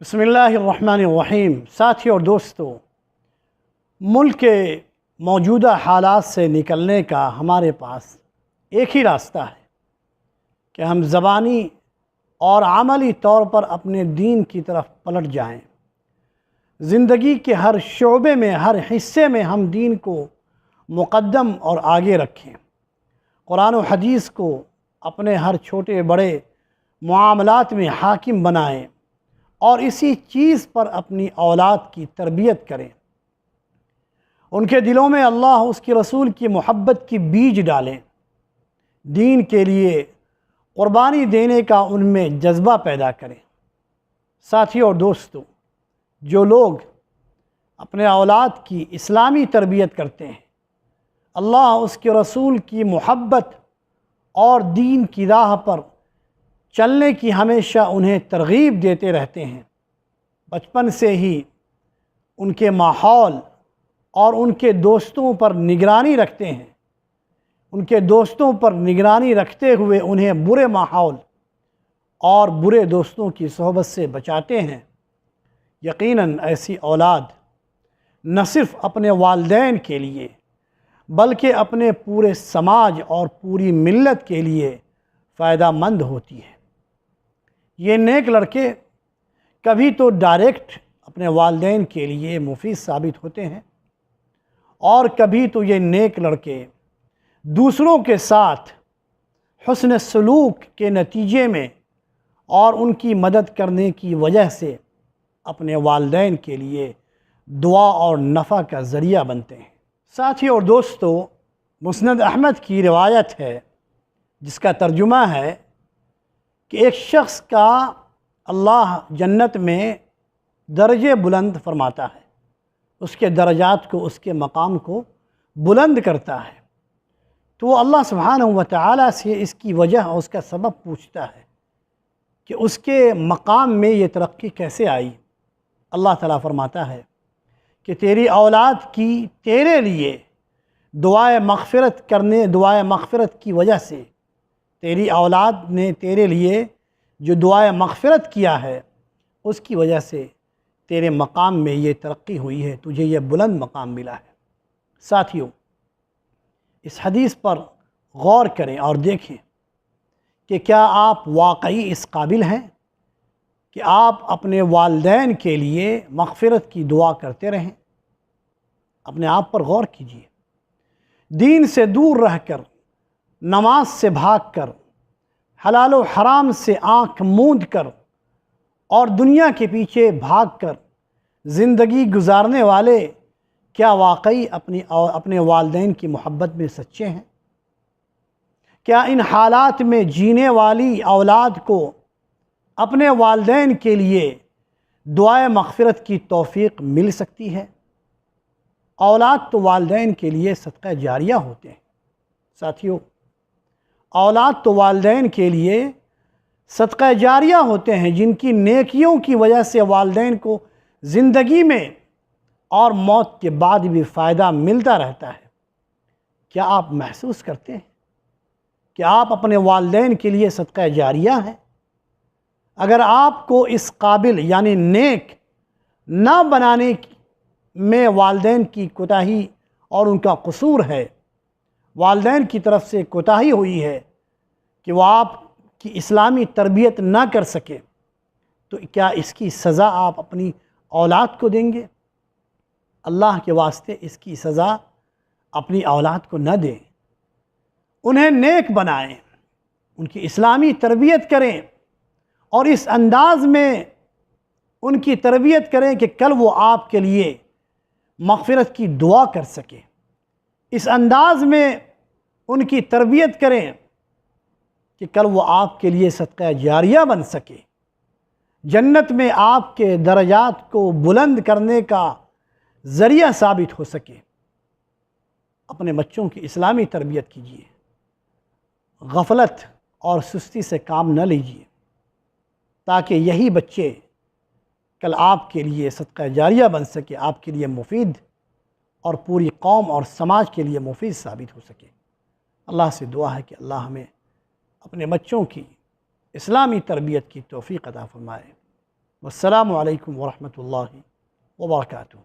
بسم اللہ الرحمن الرحیم۔ ساتھیو اور دوستو، ملک کے موجودہ حالات سے نکلنے کا ہمارے پاس ایک ہی راستہ ہے کہ ہم زبانی اور عملی طور پر اپنے دین کی طرف پلٹ جائیں۔ زندگی کے ہر شعبے میں، ہر حصے میں ہم دین کو مقدم اور آگے رکھیں، قرآن و حدیث کو اپنے ہر چھوٹے بڑے معاملات میں حاکم بنائیں اور اسی چیز پر اپنی اولاد کی تربیت کریں۔ ان کے دلوں میں اللہ، اس کے رسول کی محبت کی بیج ڈالیں، دین کے لیے قربانی دینے کا ان میں جذبہ پیدا کریں۔ ساتھیو اور دوستو، جو لوگ اپنے اولاد کی اسلامی تربیت کرتے ہیں، اللہ، اس کے رسول کی محبت اور دین کی راہ پر چلنے کی ہمیشہ انہیں ترغیب دیتے رہتے ہیں، بچپن سے ہی ان کے ماحول اور ان کے دوستوں پر نگرانی رکھتے ہیں، ان کے دوستوں پر نگرانی رکھتے ہوئے انہیں برے ماحول اور برے دوستوں کی صحبت سے بچاتے ہیں۔ یقیناً ایسی اولاد نہ صرف اپنے والدین کے لیے بلکہ اپنے پورے سماج اور پوری ملت کے لیے فائدہ مند ہوتی ہے۔ یہ نیک لڑکے کبھی تو ڈائریکٹ اپنے والدین کے لیے مفید ثابت ہوتے ہیں، اور کبھی تو یہ نیک لڑکے دوسروں کے ساتھ حسن سلوک کے نتیجے میں اور ان کی مدد کرنے کی وجہ سے اپنے والدین کے لیے دعا اور نفع کا ذریعہ بنتے ہیں۔ ساتھیو اور دوستو، مسند احمد کی روایت ہے جس کا ترجمہ ہے کہ ایک شخص کا اللہ جنت میں درجے بلند فرماتا ہے، اس کے درجات کو، اس کے مقام کو بلند کرتا ہے، تو وہ اللہ سبحانہ و تعالیٰ سے اس کی وجہ اور اس کا سبب پوچھتا ہے کہ اس کے مقام میں یہ ترقی کیسے آئی۔ اللہ تعالیٰ فرماتا ہے کہ تیری اولاد کی تیرے لیے دعائے مغفرت کی وجہ سے، تیری اولاد نے تیرے لیے جو دعائے مغفرت کیا ہے اس کی وجہ سے تیرے مقام میں یہ ترقی ہوئی ہے، تجھے یہ بلند مقام ملا ہے۔ ساتھیو، اس حدیث پر غور کریں اور دیکھیں کہ کیا آپ واقعی اس قابل ہیں کہ آپ اپنے والدین کے لیے مغفرت کی دعا کرتے رہیں؟ اپنے آپ پر غور کیجیے۔ دین سے دور رہ کر، نماز سے بھاگ کر، حلال و حرام سے آنکھ موند کر اور دنیا کے پیچھے بھاگ کر زندگی گزارنے والے کیا واقعی اپنے والدین کی محبت میں سچے ہیں؟ کیا ان حالات میں جینے والی اولاد کو اپنے والدین کے لیے دعائے مغفرت کی توفیق مل سکتی ہے؟ اولاد تو والدین کے لیے صدقہ جاریہ ہوتے ہیں۔ ساتھیو، اولاد تو والدین کے لیے صدقہ جاریہ ہوتے ہیں، جن کی نیکیوں کی وجہ سے والدین کو زندگی میں اور موت کے بعد بھی فائدہ ملتا رہتا ہے۔ کیا آپ محسوس کرتے ہیں کہ آپ اپنے والدین کے لیے صدقہ جاریہ ہیں؟ اگر آپ کو اس قابل یعنی نیک نہ بنانے میں والدین کی کوتاہی اور ان کا قصور ہے، والدین کی طرف سے کوتاہی ہوئی ہے کہ وہ آپ کی اسلامی تربیت نہ کر سکے، تو کیا اس کی سزا آپ اپنی اولاد کو دیں گے؟ اللہ کے واسطے اس کی سزا اپنی اولاد کو نہ دیں، انہیں نیک بنائیں، ان کی اسلامی تربیت کریں، اور اس انداز میں ان کی تربیت کریں کہ کل وہ آپ کے لیے مغفرت کی دعا کر سکے۔ اس انداز میں ان کی تربیت کریں کہ کل وہ آپ کے لیے صدقہ جاریہ بن سکے، جنت میں آپ کے درجات کو بلند کرنے کا ذریعہ ثابت ہو سکے۔ اپنے بچوں کی اسلامی تربیت کیجیے، غفلت اور سستی سے کام نہ لیجیے، تاکہ یہی بچے کل آپ کے لیے صدقہ جاریہ بن سکے، آپ کے لیے مفید اور پوری قوم اور سماج کے لیے مفید ثابت ہو سکے۔ اللہ سے دعا ہے کہ اللہ ہمیں اپنے بچوں کی اسلامی تربیت کی توفیق عطا فرمائے۔ والسلام علیکم ورحمۃ اللہ وبرکاتہ۔